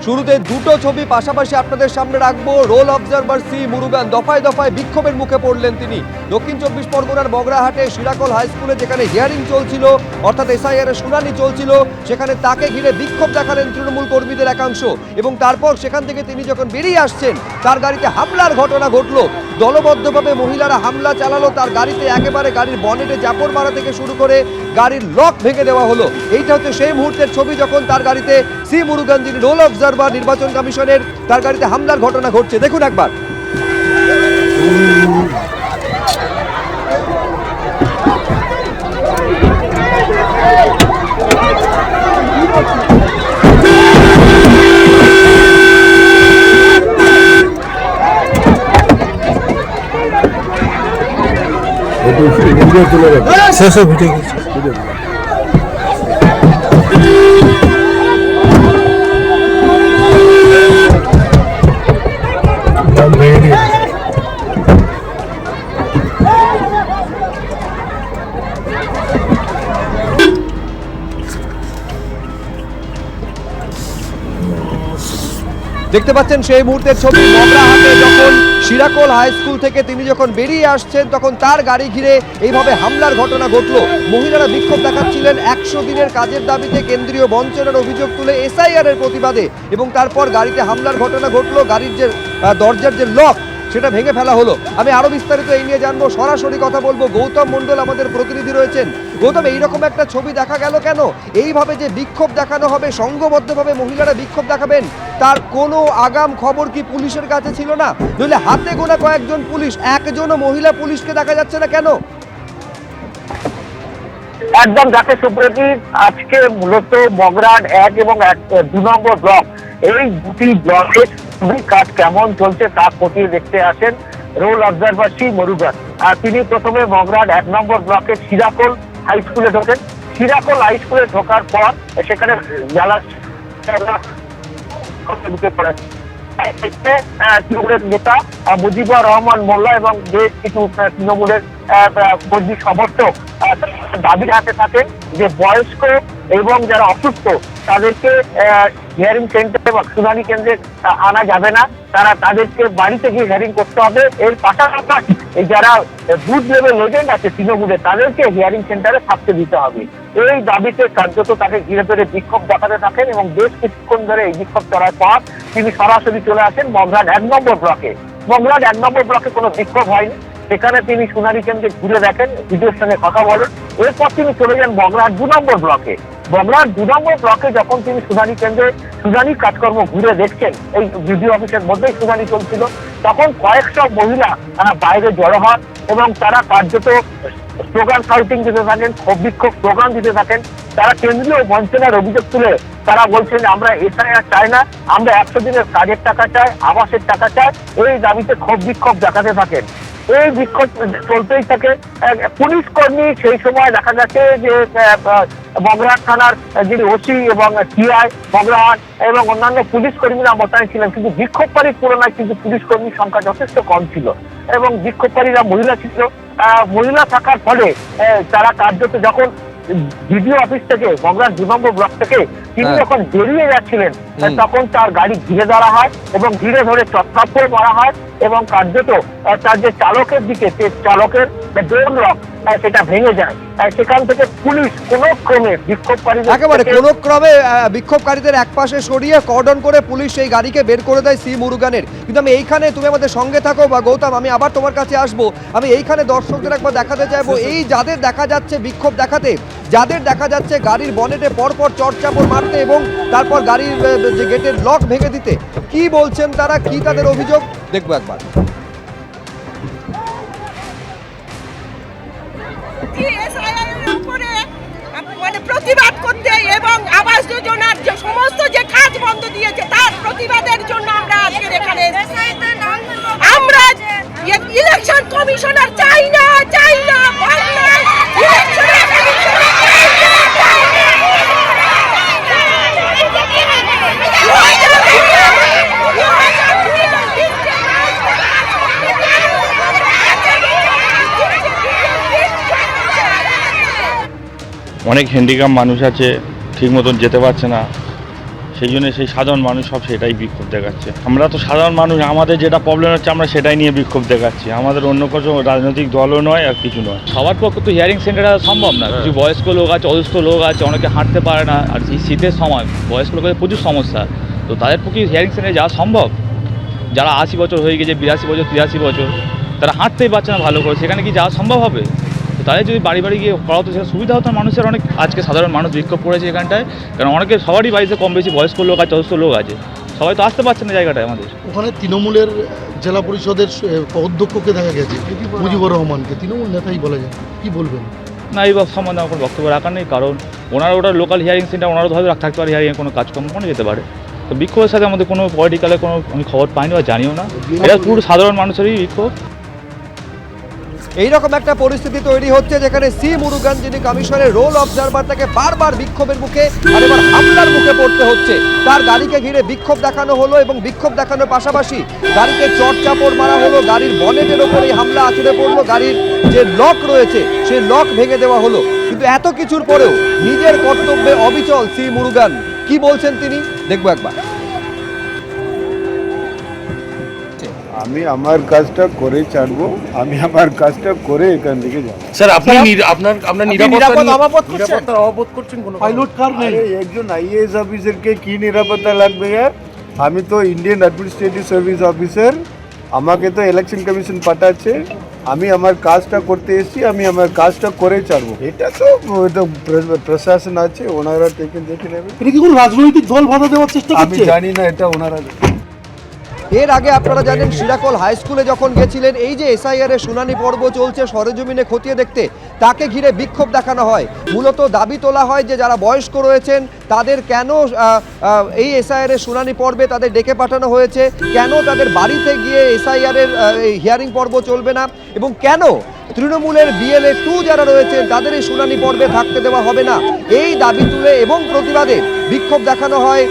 শুরুতে দুটো ছবি পাশাপাশি আপনাদের সামনে রাখবো। রোল অবজারভার সি মুরুগান দফায় দফায় বিক্ষোভের মুখে পড়লেন তিনি। দক্ষিণ 24 পরগনার বগরাহাটে শিরাকল হাই স্কুলে যেখানে হিয়ারিং চলছিল, অর্থাৎ এসআইআর এর শুনানি চলছিল, সেখানে তাকে ঘিরে বিক্ষোভ দেখালেন তৃণমূল কর্মীদের একাংশ। এবং তারপর সেখান থেকে তিনি যখন বেরিয়ে আসছেন, তার গাড়িতে হামলার ঘটনা ঘটলো। দলবদ্ধভাবে মহিলারা হামলা চালালো তার গাড়িতে, একেবারে গাড়ির বনেটে চাপড় মারা থেকে শুরু করে গাড়ির লক ভেঙে দেওয়া হলো। এইটা হচ্ছে সেই মুহূর্তের ছবি যখন তার গাড়িতে সি মুরুগান, যিনি রোল অবজারভার নির্বাচন কমিশনের, তার গাড়িতে হামলার ঘটনা ঘটছে। দেখুন একবার। দেখতে পাচ্ছেন সেই মুহূর্তের ছবি। বগরাহাটে যখন শিরাকল হাই স্কুল থেকে তিনি যখন বেরিয়ে আসছেন, তখন তার গাড়ি ঘিরে এইভাবে হামলার ঘটনা ঘটলো। মহিলারা বিক্ষোভ দেখাচ্ছিলেন 100 দিনের কাজের দাবিতে, কেন্দ্রীয় বঞ্চনার অভিযোগ তুলে এসআইআর এর প্রতিবাদে। এবং তারপর গাড়িতে হামলার ঘটনা ঘটলো। গাড়ির যে দরজার যে লক, সেটা ভেঙে ফেলা হলো। আমি আরো বিস্তারিত এই নিয়ে জানবো, সরাসরি কথা বলবো। গৌতম মণ্ডল আমাদের প্রতিনিধি রয়েছেন। গৌতম, এইরকম একটা ছবি দেখা গেল কেন? এইভাবে যে বিক্ষোভ দেখানো হবে, সংঘবদ্ধভাবে মহিলারা বিক্ষোভ দেখাবেন, তার কোনো আগাম খবর কি পুলিশের কাছে ছিল না? নইলে হাতে গোনা কয়েকজন পুলিশ, একজনও মহিলা পুলিশকে দেখা যাচ্ছে না কেন? একদম যাকে সুপ্রতীক, আজকে মূলত বগরাহাট 1 এবং 2 নম্বর ব্লক, এই দুটি ব্লকের কাজ কেমন চলছে তা খতিয়ে দেখতে আসেন রোল অবজারভার সি মুরুগান। তিনি প্রথমে বগরাহাট 1 নম্বর ব্লকের শিরাকল হাই স্কুলে ঢোকেন। শিরাকল হাই স্কুলে ঢোকার পর সেখানে ঢুকে পড়েন তৃণমূলের নেতা মুজিবুর রহমান মোল্লা এবং বেশ কিছু তৃণমূলের কর্মী সমর্থক দাবির হাতে থাকেন যে বয়স্ক এবং যারা অসুস্থ তাদেরকে হিয়ারিং সেন্টারে বা শুনানি কেন্দ্রে আনা যাবে না, তাদেরকে বাড়িতে গিয়ে হিয়ারিং করতে হবে। এর পাশাপাশি এই যারা বুথ লেভেল এজেন্ট আছে তৃণমূলের, তাদেরকে হিয়ারিং সেন্টারে থাকতে দিতে হবে। এই দাবিতে কার্যত তাকে ঘিরে ধরে বিক্ষোভ দেখাতে থাকেন এবং বেশ কিছুক্ষণ ধরে এই বিক্ষোভ চলার পর তিনি সরাসরি চলে আসেন বগরাহাট 1 নম্বর ব্লকে। বগরাহাট 1 নম্বর ব্লকে কোনো বিক্ষোভ হয়নি, সেখানে তিনি শুনানি কেন্দ্রে ঘুরে দেখেন, ভিডিওর সঙ্গে কথা বলেন। এরপর তিনি চলে যান বগরাহাট 2 নম্বর ব্লকে। বগরাহাট 2 নম্বর ব্লকে যখন তিনি শুনানি কেন্দ্রে শুনানি কাজকর্ম ঘুরে দেখছেন, এই ভিডিও অফিসের মধ্যেই শুনানি চলছিল, তখন কয়েকশো মহিলা বাইরে জড়ো হন এবং তারা কার্যত স্লোগান শাউটিং দিতে থাকেন, ক্ষোভ বিক্ষোভ স্লোগান দিতে থাকেন। তারা কেন্দ্রীয় বঞ্চনার অভিযোগ তুলে তারা বলছেন আমরা এসআইআর চাই না, আমরা 100 দিনের কাজের টাকা চাই, আবাসের টাকা চাই। এই দাবিতে ক্ষোভ বিক্ষোভ দেখাতে থাকেন। এই বিক্ষোভ চলতেই থাকে। পুলিশ কর্মী সেই সময় দেখা যাচ্ছে যে বগরাহাট থানার যিনি ওসি এবং সিআই বগরাহাট এবং অন্যান্য পুলিশ কর্মীরা মোতায়েন ছিলেন, কিন্তু বিক্ষোভকারীর তুলনায় কিন্তু পুলিশ কর্মীর সংখ্যা যথেষ্ট কম ছিল এবং বিক্ষোভকারীরা মহিলা ছিল। মহিলা থাকার ফলে তারা কার্যত যখন ভিডিও অফিস থেকে বগরাহাট 2 নম্বর ব্লক থেকে তিনি যখন বেরিয়ে যাচ্ছিলেন, তখন তার গাড়ি ঘিরে ধরা হয় এবং ঘিরে ধরে চত্বর মারা হয় এবং কার্যত তার যে চালকের দিকে, সে চালকের ডোর লক সেটা ভেঙে যায়। সেখান থেকে পুলিশ কোনো ক্রমে বিক্ষোভকারীদের একপাশে সরিয়ে কর্ডন করে পুলিশ সেই গাড়িকে বের করে দেয় সি মুরুগানের। কিন্তু আমি এইখানে, তুমি আমাদের সঙ্গে থাকো বা গৌতম, আমি আবার তোমার কাছে আসবো। আমি এইখানে দর্শকদের একবার দেখাতে চাইবো, এই যাদের দেখা যাচ্ছে বিক্ষোভ দেখাতে, যাদের দেখা যাচ্ছে গাড়ির বনেটে পরপর চড়চাপড় মারতে এবং তারপর গাড়ির যে গেটের লক ভেঙে দিতে, কি বলছেন তারা, কি তাদের অভিযোগ, দেখবো একবার। প্রতিবাদ করতে এবং আবাস যোজনার যে সমস্ত যে কাজ বন্ধ দিয়েছে তার প্রতিবাদের জন্য আমরা আজকে এখানে আমরা ইলেকশন কমিশনার চাই না, চাই না অনেক হ্যান্ডিক্যাপ মানুষ আছে, ঠিক মতন যেতে পারছে না, সেই জন্য সেই সাধারণ মানুষ সব সেটাই বিক্ষোভ দেখাচ্ছে। আমরা তো সাধারণ মানুষ, আমাদের যেটা প্রবলেম হচ্ছে আমরা সেটাই নিয়ে বিক্ষোভ দেখাচ্ছি, আমাদের অন্য কোনো রাজনৈতিক দলও নয় আর কিছু নয়। সবার পক্ষে তো হিয়ারিং সেন্টার সম্ভব না, কিছু বয়স্ক লোক আছে, অসুস্থ লোক আছে, অনেকে হাঁটতে পারে না, আর এই শীতের সময় বয়স্ক লোকের প্রচুর সমস্যা, তো তাদের পক্ষে হিয়ারিং সেন্টারে যাওয়া সম্ভব? যারা 80 বছর হয়ে গেছে, 82 বছর, 83 বছর, তারা হাঁটতেই পারছে না ভালো করে, সেখানে কি যাওয়া সম্ভব হবে? তো তাদের যদি বাড়ি বাড়ি গিয়ে করা হতো সেটা সুবিধা হতো মানুষের অনেক। আজকে সাধারণ মানুষ বিক্ষোভ করেছে এখানটায়, কারণ অনেকে সবারই বাড়িতে কম বেশি বয়স্ক লোক আছে, অসুস্থ লোক আছে, সবাই তো আসতে পারছে না জায়গাটায় আমাদের। ওখানে তৃণমূলের জেলা পরিষদের অধ্যক্ষকে দেখা গেছে, মুজিবুর রহমানকে, তৃণমূল নেতাই বলা যায়, কি বলবেন? না, এই সম্বন্ধে আমার কোনো বক্তব্য রাখার নেই, কারণ ওনারা ওটা লোকাল হিয়ারিং সেন্টার, ওনারা তো হয়তো থাকতে পারে হিয়ারিং কোনো কাজকর্ম কোনো যেতে পারে। তো বিক্ষোভের সাথে আমাদের কোনো পলিটিক্যালের কোনো আমি খবর পাইনি বা জানিও না, এটা পুরো সাধারণ মানুষেরই বিক্ষোভ। এইরকম একটা পরিস্থিতি তৈরি হচ্ছে যেখানে সি মুরুগান, যিনি কমিশনের রোল অবজারভার, তাকে বারবার বিক্ষোভের মুখে আর এবার হামলার মুখে পড়তে হচ্ছে। তার গাড়িকে ঘিরে বিক্ষোভ দেখানো হলো এবং বিক্ষোভ দেখানোর পাশাপাশি গাড়িতে চড়চাপড় মারা হলো, গাড়ির বনেটের ওপরে হামলা আছড়ে পড়লো, গাড়ির যে লক রয়েছে সেই লক ভেঙে দেওয়া হলো। কিন্তু এত কিছুর পরেও নিজের কর্তব্যে অবিচল সি মুরুগান। কি বলছেন তিনি, দেখবো একবার। আমি আমার কাজটা করে ছাড়বো, আমি আমার কাজটা করে এখান থেকে যাবো। স্যার আপনি আপনার নিরাপত্তার অভাব করছেন কোনো? পাইলট কার নেই। আরে একজন আইএএস অফিসারকে কি নিরাপত্তা লাগবে यार? আমি তো ইন্ডিয়ান অ্যাডমিনিস্ট্রেটিভ সার্ভিস অফিসার, আমাকে তো ইলেকশন কমিশন পাঠাচ্ছে, আমি আমার কাজটা করতে এসেছি, আমি আমার কাজটা করে ছাড়বো। এটা তো প্রশাসন আছে, ওনারা দেখে নেবে। এটা কি কোনো রাজনৈতিক দল বাধা দেওয়ার চেষ্টা আমি করছে? জানি না, এটা ওনারা। এর আগে আপনারা জানেন শিরাকল হাই স্কুলে যখন গেছিলেন, এই যে এসআইআর এর শুনানি পর্ব চলছে সরেজমিনে খতিয়ে দেখতে, তাকে ঘিরে বিক্ষোভ দেখানো হয়। মূলত দাবি তোলা হয় যে যারা বয়স্ক রয়েছেন তাদের কেন এই এসআইআর এর শুনানি পর্বে তাদের ডেকে পাঠানো হয়েছে, কেন তাদের বাড়িতে গিয়ে এসআইআর এর হিয়ারিং পর্ব চলবে না, এবং কেন তৃণমূলের বিএলএ 2 যারা রয়েছেন তাদের এই শুনানি পর্বে থাকতে দেওয়া হবে না। এই দাবি তুলে এবং প্রতিবাদে বিক্ষোভ দেখানো হয়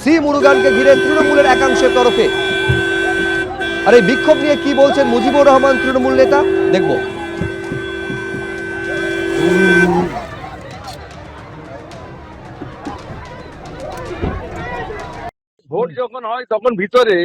সি মুরুগানকে ঘিরে তৃণমূলের একাংশের তরফে। আর এই বিক্ষোভ নিয়ে কি বলছেন মুজিবুর রহমান, তৃণমূল নেতা, দেখব। ভোট যখন হয় তখন ভিতরে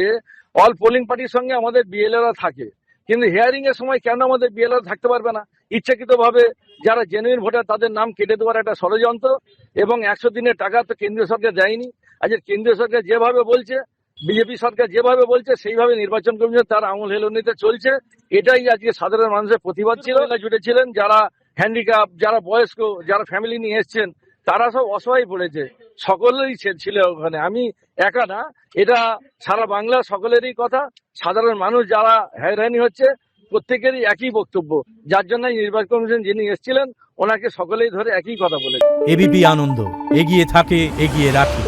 অল পোলিং পার্টির সঙ্গে আমাদের বিএলএরা থাকে, কিন্তু হিয়ারিং এর সময় কেন আমাদের বিএলএরা থাকতে পারবে না? ইচ্ছাকৃতভাবে যারা জেনুইন ভোটার তাদের নাম কেটে দেওয়ার একটা ষড়যন্ত্র। এবং 100 দিনের টাকা তো কেন্দ্রীয় সরকার দেয়নি। আজকে কেন্দ্রীয় সরকার যেভাবে বলছে, বিজেপি সরকার যেভাবে বলছে, সেইভাবে নির্বাচন কমিশন তার আঙুল হেলনিতে চলছে। এটাই আজকে সাধারণ মানুষের প্রতিবাদ ছিল। জুটেছিলেন যারা হ্যান্ডিক্যাপ, যারা বয়স্ক, যারা ফ্যামিলি নিয়ে এসছেন, তারা সব অসহায় পড়েছে, সকলেরই ছিল ওখানে, আমি একা না, এটা সারা বাংলা সকলেরই কথা। সাধারণ মানুষ যারা হয়রানি হচ্ছে প্রত্যেকেরই একই বক্তব্য, যার জন্য নির্বাচন কমিশন যিনি এসেছিলেন ওনাকে সকলেই ধরে একই কথা বলে। এবিপি আনন্দ, এগিয়ে থাকে, এগিয়ে রাখে।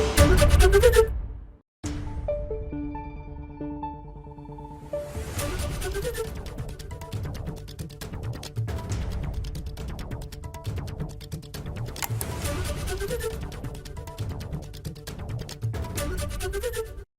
Thank you.